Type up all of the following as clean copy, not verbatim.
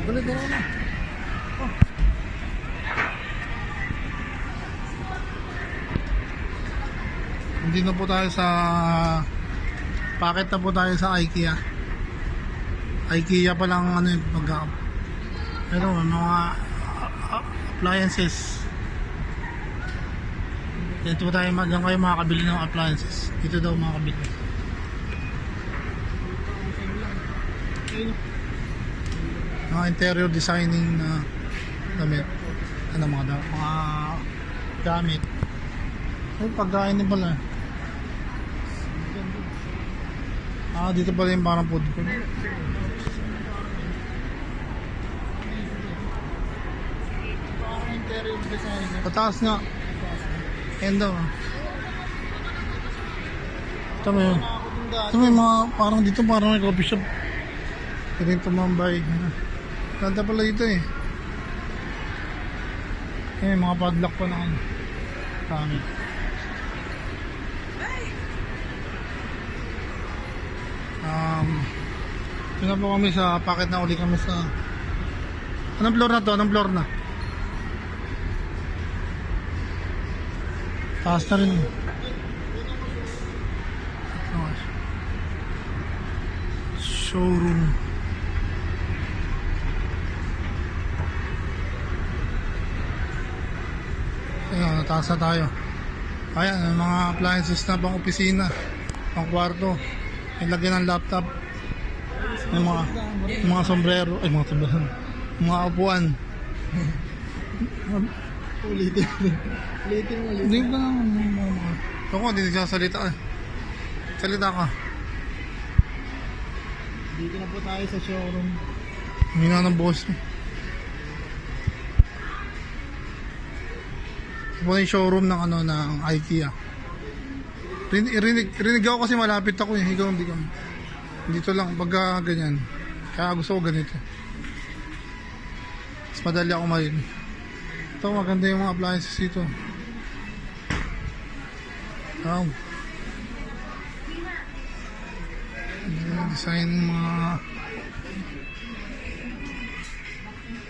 Tuloy na lang. Oh. Hindi na po tayo sa packet na po tayo sa IKEA. IKEA pa lang ano yung pero mga appliances. Dito tayo lang kayo makakabili ng appliances. Dito daw makakabili. Mga interior designing na damit. Ano mga gamit. Ay, pagkain din pala. Dito pala yung parang food court. Pataas nga. Ayan daw. Ito may mga parang dito parang may coffee shop. Ito yung tumambay. Ganda pala dito eh. May mga padlock pa na ano. Kami. Ito na po kami sa packet na uli kami sa anong floor na to? Anong floor na? Taas na rin. Showroom. Ayan, nataas na tayo. Ayan, mga appliances na pang opisina, pang kwarto. May lagyan ng laptop. May mga sombrero. Ay, mga sombrero. Mga upuan. Ulitin. Hindi ka lang. Ako, hindi nagsasalita eh. Salita ka. Dito na po tayo sa showroom. Hindi na ng boss. Ito po yung showroom ng ano ng IKEA. Rinig ako kasi malapit ako eh. Ikaw hindi ka. Dito lang pagka ganyan. Kaya gusto ko ganito. Mas madali ako marinig. Ito maganda yung mga appliances dito. Wow. Yung design ng mga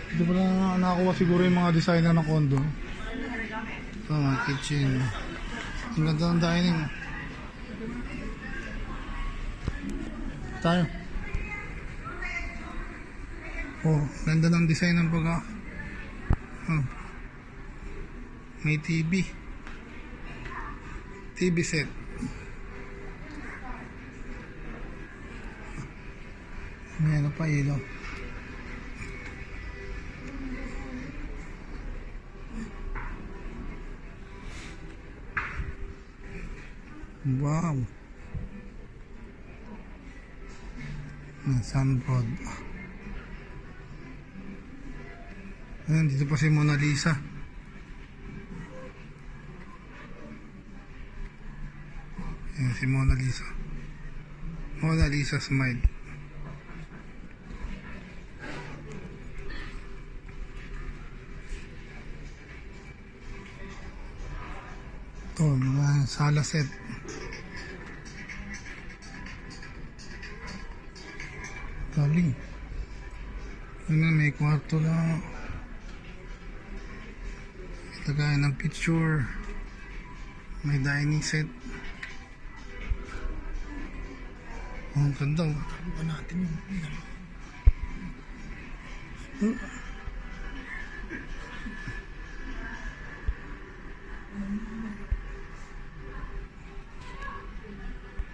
dito pa lang nakakuha siguro yung mga designer ng condo. Ito mga kitchen. Ang ganda ng dining. Tayo. Oh, ganda ng design ng may TV set. May ano pa ilaw. Wow. Sunboard. Ayan, dito pa si Mona Lisa. Ayan si Mona Lisa. Mona Lisa smile. Ito, mga sala set. Galing. Ano, may kwarto na. Lagayan ng picture. May dining set. Ang ganda. Ano ba natin yun?